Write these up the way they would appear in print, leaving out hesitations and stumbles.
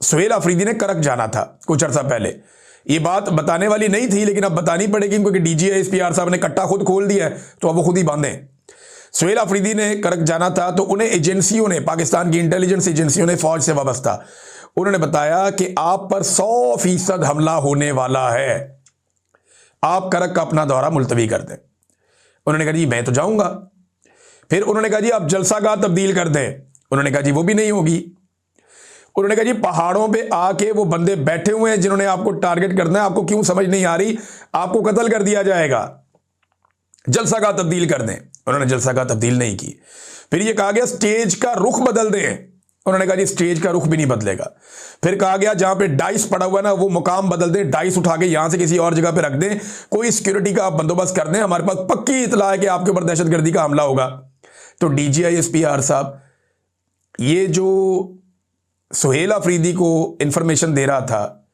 सुहेल अफरीदी ने करक जाना था कुछ अर्सा पहले। ये बात बताने वाली नहीं थी, लेकिन अब बतानी पड़ेगी क्योंकि DGISPR साहब ने कट्टा खुद खोल दिया है, तो अब वो खुद ही बांधे। सुहेल अफरीदी ने करक जाना था, तो उन्हें एजेंसियों ने, पाकिस्तान की इंटेलिजेंस एजेंसियों ने, फौज से वाबस्ता, उन्होंने बताया कि आप पर 100% हमला होने वाला है, आप करक का अपना दौरा मुलतवी कर दें। उन्होंने कहा जी मैं तो जाऊंगा। फिर उन्होंने कहा जी आप जलसागाह तब्दील कर दें। उन्होंने कहा जी वो भी नहीं होगी। उन्होंने कहा जी पहाड़ों पे आके वो बंदे बैठे हुए हैं जिन्होंने आपको टारगेट करना है, आपको क्यों समझ नहीं आ रही, आपको कत्ल कर दिया जाएगा, जलसागाह तब्दील कर दें। उन्होंने जलसागाह तब्दील नहीं की। फिर ये कहा गया स्टेज का रुख बदल दें। उन्होंने कहा जी स्टेज का रुख भी नहीं बदलेगा। फिर कहा गया जहां पे डाइस पड़ा हुआ है ना, वो मुकाम बदल दें, डाइस उठा के यहां से किसी और जगह पे रख दें, कोई सिक्योरिटी का आप बंदोबस्त कर दें, हमारे पास पक्की इतला है कि आपके ऊपर दहशतगर्दी का हमला होगा। तो DGISPR साहब, ये जो सुहेल अफरीदी को इंफॉर्मेशन दे रहा था,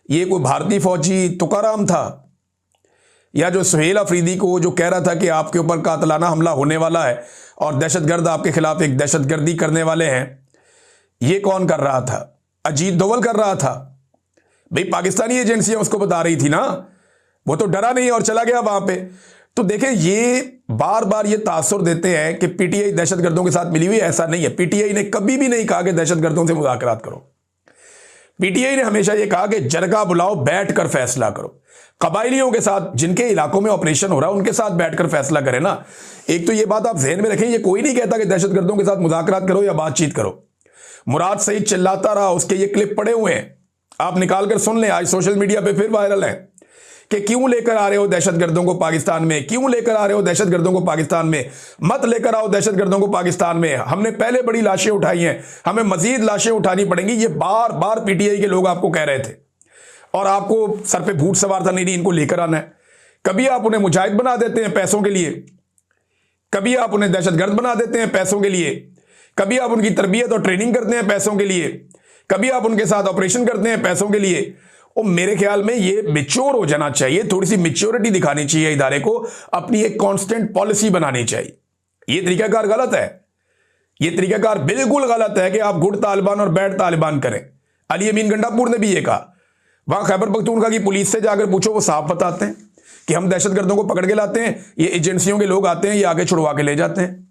ये कोई भारतीय फौजी तुकाराम था, या जो सुहेल अफरीदी को जो कह रहा था कि आपके ऊपर कातलाना हमला होने वाला है और दहशतगर्द आपके खिलाफ एक दहशतगर्दी करने वाले हैं, ये कौन कर रहा था? अजीत दोवल कर रहा था। भाई पाकिस्तानी एजेंसियां उसको बता रही थी ना, वो तो डरा नहीं और चला गया वहां पे। तो देखें, ये बार बार ये तासुर देते हैं कि PTI दहशतगर्दों के साथ मिली हुई, ऐसा नहीं है। PTI ने कभी भी नहीं कहा कि दहशतगर्दों से मुज़ाकरात करो। PTI ने हमेशा ये कहा कि जरगा बुलाओ, बैठ कर फैसला करो। कबायलियों के साथ, जिनके इलाकों में ऑपरेशन हो रहा है, उनके साथ बैठकर फैसला करें ना। एक तो ये बात आप ज़हन में रखें, ये कोई नहीं कहता कि दहशतगर्दों के साथ मुज़ाकरात करो या बातचीत करो। मुराद सईद चिल्लाता रहा, उसके ये क्लिप पड़े हुए हैं, आप निकाल कर सुन लें। आज सोशल मीडिया पे फिर वायरल है कि क्यों लेकर आ रहे हो दहशतगर्दों को पाकिस्तान में, क्यों लेकर आ रहे हो दहशतगर्दों को पाकिस्तान में, मत लेकर आओ दहशतगर्दों को पाकिस्तान में, हमने पहले बड़ी लाशें उठाई हैं, हमें मजीद लाशें उठानी पड़ेंगी। ये बार बार PTI के लोग आपको कह रहे थे और आपको सर पे भूत सवार था, नहीं इनको लेकर आना है। कभी आप उन्हें मुजाहिद बना देते हैं पैसों के लिए, कभी आप उन्हें दहशतगर्द बना देते हैं पैसों के लिए, कभी आप उनकी तरबियत और ट्रेनिंग करते हैं पैसों के लिए, कभी आप उनके साथ ऑपरेशन करते हैं पैसों के लिए। और मेरे ख्याल में ये मैच्योर हो जाना चाहिए, थोड़ी सी मैच्योरिटी दिखानी चाहिए इदारे को, अपनी एक कांस्टेंट पॉलिसी बनानी चाहिए। ये तरीकाकार गलत है, ये तरीकाकार बिल्कुल गलत है कि आप गुड तालिबान और बैड तालिबान करें। अली अमीन गंडापुर ने भी ये कहा, वहां खैबर पख्तूनख्वा की पुलिस से जाकर पूछो, वो साफ बताते हैं कि हम दहशतगर्दों को पकड़ के लाते हैं, ये एजेंसियों के लोग आते हैं, ये आगे छुड़वा के ले जाते हैं,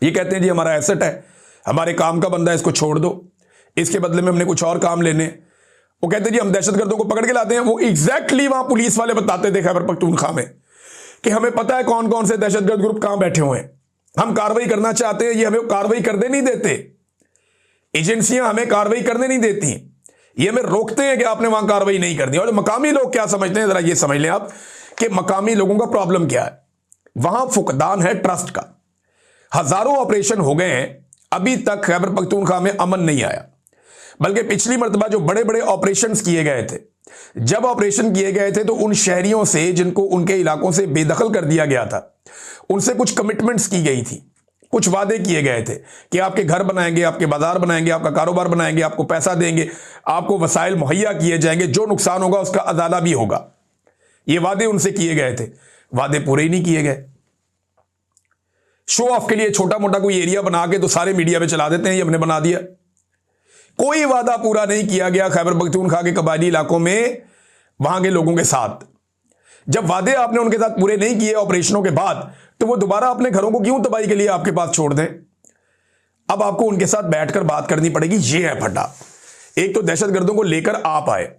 ये कहते हैं जी हमारा एसेट है, हमारे काम का बंदा है, इसको छोड़ दो, इसके बदले में हमने कुछ और काम लेने। वो कहते हैं जी हम दहशतगर्दों को पकड़ के लाते हैं। वो एग्जैक्टली वहां पुलिस वाले बताते थे खैबर पख्तूनख्वा में कि हमें पता है कौन कौन से दहशतगर्द ग्रुप कहां बैठे हुए हैं, हम कार्रवाई करना चाहते हैं, ये हमें कार्रवाई करने नहीं देते, एजेंसियां हमें कार्रवाई करने नहीं देती, ये हमें रोकते हैं कि आपने वहां कार्रवाई नहीं करनी। और मकामी लोग क्या समझते हैं, जरा ये समझ लें आप कि मकामी लोगों का प्रॉब्लम क्या है। वहां फुकदान है ट्रस्ट का। हजारों ऑपरेशन हो गए हैं, अभी तक खैबर पख्तूनख्वा में अमन नहीं आया, बल्कि पिछली मर्तबा जो बड़े बड़े ऑपरेशंस किए गए थे, जब ऑपरेशन किए गए थे तो उन शहरियों से जिनको उनके इलाकों से बेदखल कर दिया गया था, उनसे कुछ कमिटमेंट्स की गई थी, कुछ वादे किए गए थे कि आपके घर बनाएंगे, आपके बाजार बनाएंगे, आपका कारोबार बनाएंगे, आपको पैसा देंगे, आपको वसाइल मुहैया किए जाएंगे, जो नुकसान होगा उसका अदाला भी होगा। ये वादे उनसे किए गए थे, वादे पूरे ही नहीं किए गए। शो ऑफ के लिए छोटा मोटा कोई एरिया बना के तो सारे मीडिया में चला देते हैं ये हमने बना दिया। कोई वादा पूरा नहीं किया गया खैबर पख्तूनख्वा के कबायली इलाकों में वहां के लोगों के साथ। जब वादे आपने उनके साथ पूरे नहीं किए ऑपरेशनों के बाद, तो वो दोबारा अपने घरों को क्यों तबाही के लिए आपके पास छोड़ दें। अब आपको उनके साथ बैठकर बात करनी पड़ेगी। ये है फड्डा। एक तो दहशतगर्दों को लेकर आप आए,